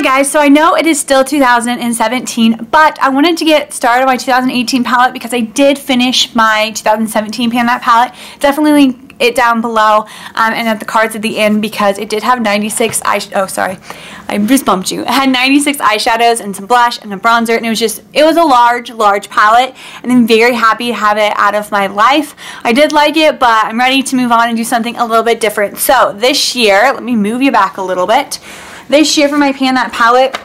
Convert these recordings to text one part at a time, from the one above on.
guys, so I know it is still 2017, but I wanted to get started on my 2018 palette because I did finish my 2017 Pan That palette. Definitely link it down below and at the cards at the end because it did have 96 oh sorry, I just bumped you. It had 96 eyeshadows and some blush and a bronzer, and it was a large palette, and I'm very happy to have it out of my life. I did like it, but I'm ready to move on and do something a little bit different. So this year, let me move you back a little bit. This year for my Pan That palette,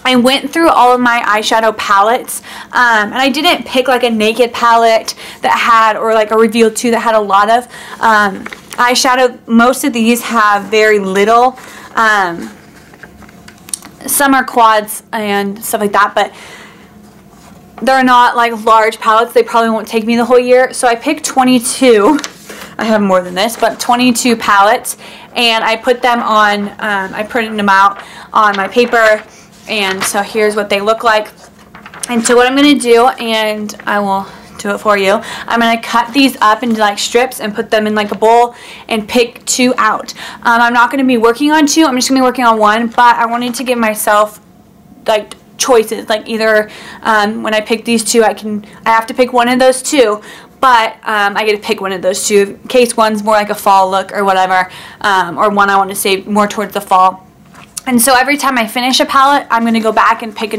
I went through all of my eyeshadow palettes, and I didn't pick like a naked palette that had, or like a reveal 2 that had a lot of eyeshadow. Most of these have very little. Some are quads and stuff like that, but they're not like large palettes. They probably won't take me the whole year. So I picked 22. I have more than this, but 22 palettes, and I put them on, I printed them out on my paper, and so here's what they look like. And so what I'm going to do, and I will do it for you, I'm going to cut these up into like strips and put them in like a bowl and pick 2 out. I'm not going to be working on 2, I'm just going to be working on 1, but I wanted to give myself like choices, like either when I pick these 2, I have to pick one of those 2, but I get to pick one of those 2 in case one's more like a fall look or whatever, or one I want to save more towards the fall. And so every time I finish a palette, I'm going to go back and pick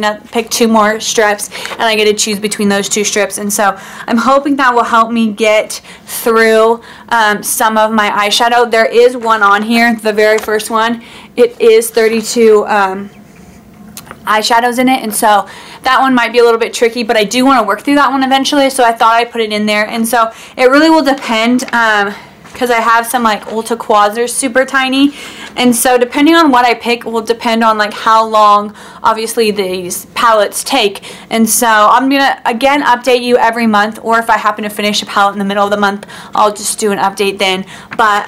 2 more strips, and I get to choose between those 2 strips. And so I'm hoping that will help me get through some of my eyeshadow. There is one on here, the very first one. It is 32 eyeshadows in it, and so that one might be a little bit tricky, but I do want to work through that one eventually, so I thought I'd put it in there. And so it really will depend, because I have some like Ulta quads, they're super tiny, and so depending on what I pick will depend on like how long obviously these palettes take. And so I'm gonna again update you every month, or if I happen to finish a palette in the middle of the month, I'll just do an update then. But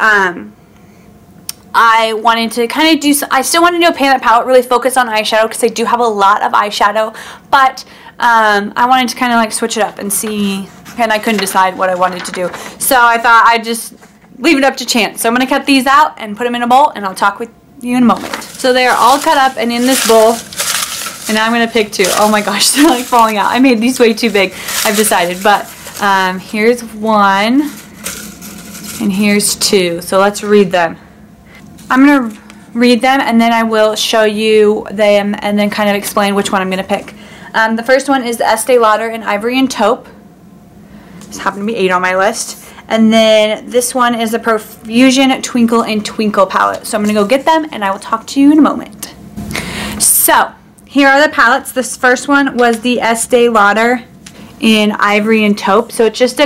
I wanted to kind of do, I still want to do a Pan That palette, really focus on eyeshadow because I do have a lot of eyeshadow, but I wanted to kind of like switch it up and see, and I couldn't decide what I wanted to do. So I thought I'd just leave it up to chance. So I'm going to cut these out and put them in a bowl, and I'll talk with you in a moment. So they are all cut up and in this bowl, and now I'm going to pick 2. Oh my gosh, they're like falling out. I made these way too big, I've decided, but here's 1 and here's 2. So let's read them. I'm going to read them, and then I will show you them and then kind of explain which one I'm going to pick. The first one is the Estee Lauder in Ivory and Taupe. This happened to be 8 on my list. And then this one is the Profusion Twinkle and Twinkle palette. So I'm going to go get them, and I will talk to you in a moment. So here are the palettes. This first one was the Estee Lauder in Ivory and Taupe. So it's just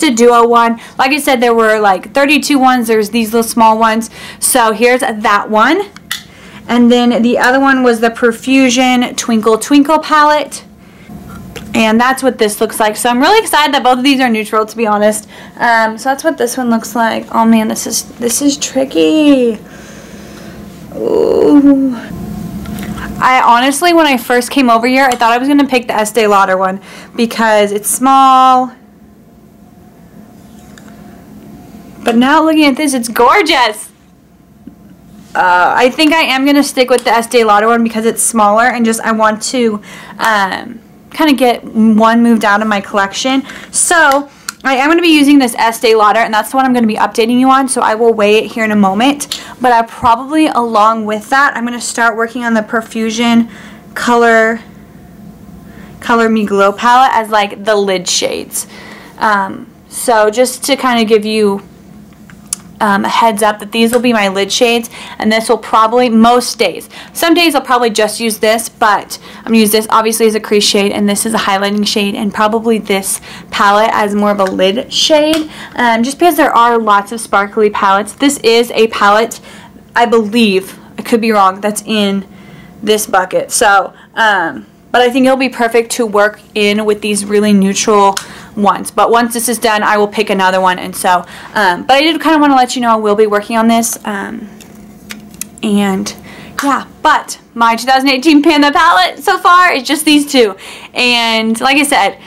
a duo one. Like I said, there were like 32 ones. There's these little small ones. So here's that one. And then the other one was the Profusion Twinkle Twinkle palette. And that's what this looks like. So I'm really excited that both of these are neutral, to be honest. So that's what this one looks like. Oh man, this is tricky. Ooh. I honestly, when I first came over here, I thought I was going to pick the Estee Lauder one because it's small. But now looking at this, it's gorgeous. I think I am going to stick with the Estee Lauder one because it's smaller, and just I want to kind of get one moved out of my collection. So I am going to be using this Estee Lauder, and that's the one I'm going to be updating you on, so I will weigh it here in a moment. But I probably, along with that, I'm going to start working on the Profusion Color Me Glow palette as like the lid shades. So just to kind of give you a heads up that these will be my lid shades, and this will probably, most days, some days I'll probably just use this, but I'm going to use this obviously as a crease shade, and this is a highlighting shade, and probably this palette as more of a lid shade, just because there are lots of sparkly palettes. This is a palette, I believe, I could be wrong, that's in this bucket. So but I think it'll be perfect to work in with these really neutral ones. But once this is done, I will pick another one. And so, but I did kind of want to let you know I will be working on this. And yeah, but my 2018 Pan That palette so far is just these 2. And like I said,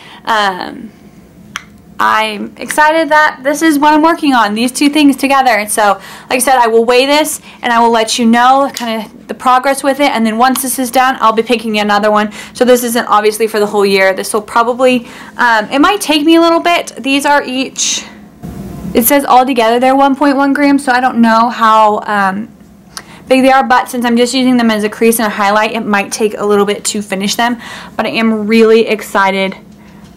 I'm excited that this is what I'm working on, these two things together. And so, like I said, I will weigh this and I will let you know kind of the progress with it. And then once this is done, I'll be picking another one. So this isn't obviously for the whole year. This will probably, it might take me a little bit. These are each, it says all together they're 1.1 grams. So I don't know how big they are, but since I'm just using them as a crease and a highlight, it might take a little bit to finish them. But I am really excited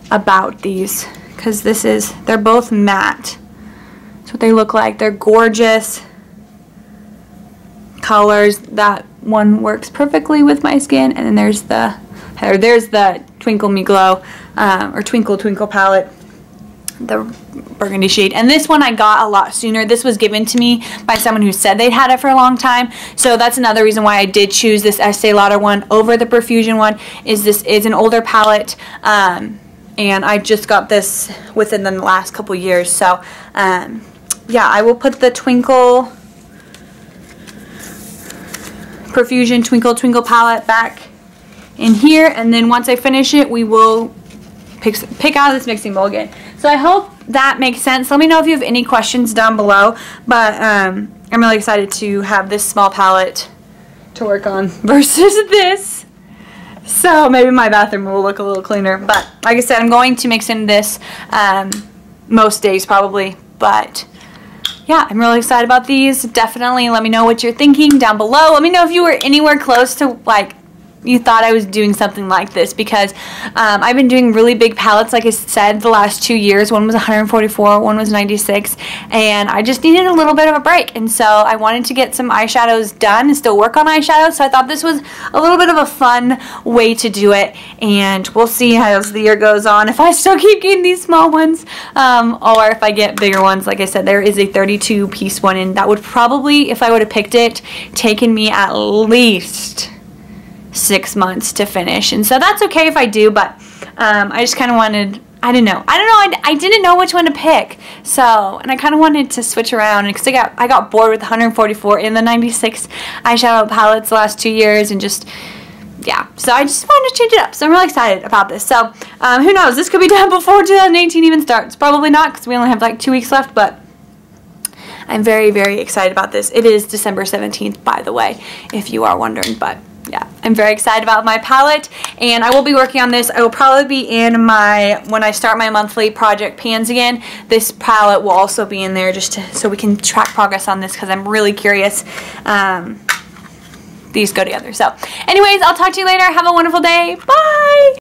about these, because they're both matte. That's what they look like. They're gorgeous colors. That one works perfectly with my skin. And then there's the Twinkle Me Glow, or Twinkle Twinkle palette, the burgundy shade. And this one I got a lot sooner. This was given to me by someone who said they'd had it for a long time. So that's another reason why I did choose this Estee Lauder one over the Profusion one, is this is an older palette. And I just got this within the last couple years. So, yeah, I will put the Twinkle Profusion Twinkle Twinkle palette back in here. And then once I finish it, we will pick out this mixing bowl again. So I hope that makes sense. Let me know if you have any questions down below. But I'm really excited to have this small palette to work on versus this. So maybe my bathroom will look a little cleaner. But like I said, I'm going to mix in this most days probably. But yeah, I'm really excited about these. Definitely let me know what you're thinking down below. Let me know if you were anywhere close to, like, you thought I was doing something like this, because I've been doing really big palettes, like I said, the last 2 years. One was 144, one was 96, and I just needed a little bit of a break. And so I wanted to get some eyeshadows done and still work on eyeshadows, so I thought this was a little bit of a fun way to do it. And we'll see as the year goes on if I still keep getting these small ones, or if I get bigger ones. Like I said, there is a 32 piece one, and that would probably, if I would have picked it, taken me at least 6 months to finish. And so that's okay if I do, but I just kind of wanted, I didn't know, I didn't know which one to pick. So, and I kind of wanted to switch around, because I got bored with the 144 and the 96 eyeshadow palettes the last 2 years, and just, yeah, so I just wanted to change it up. So I'm really excited about this. So who knows, this could be done before 2018 even starts. Probably not, because we only have like 2 weeks left, but I'm very, very excited about this. It is December 17th, by the way, if you are wondering. But yeah, I'm very excited about my palette, and I will be working on this. I will probably be in when I start my monthly project pans again, this palette will also be in there, just so we can track progress on this, because I'm really curious. These go together. So anyways, I'll talk to you later. Have a wonderful day. Bye!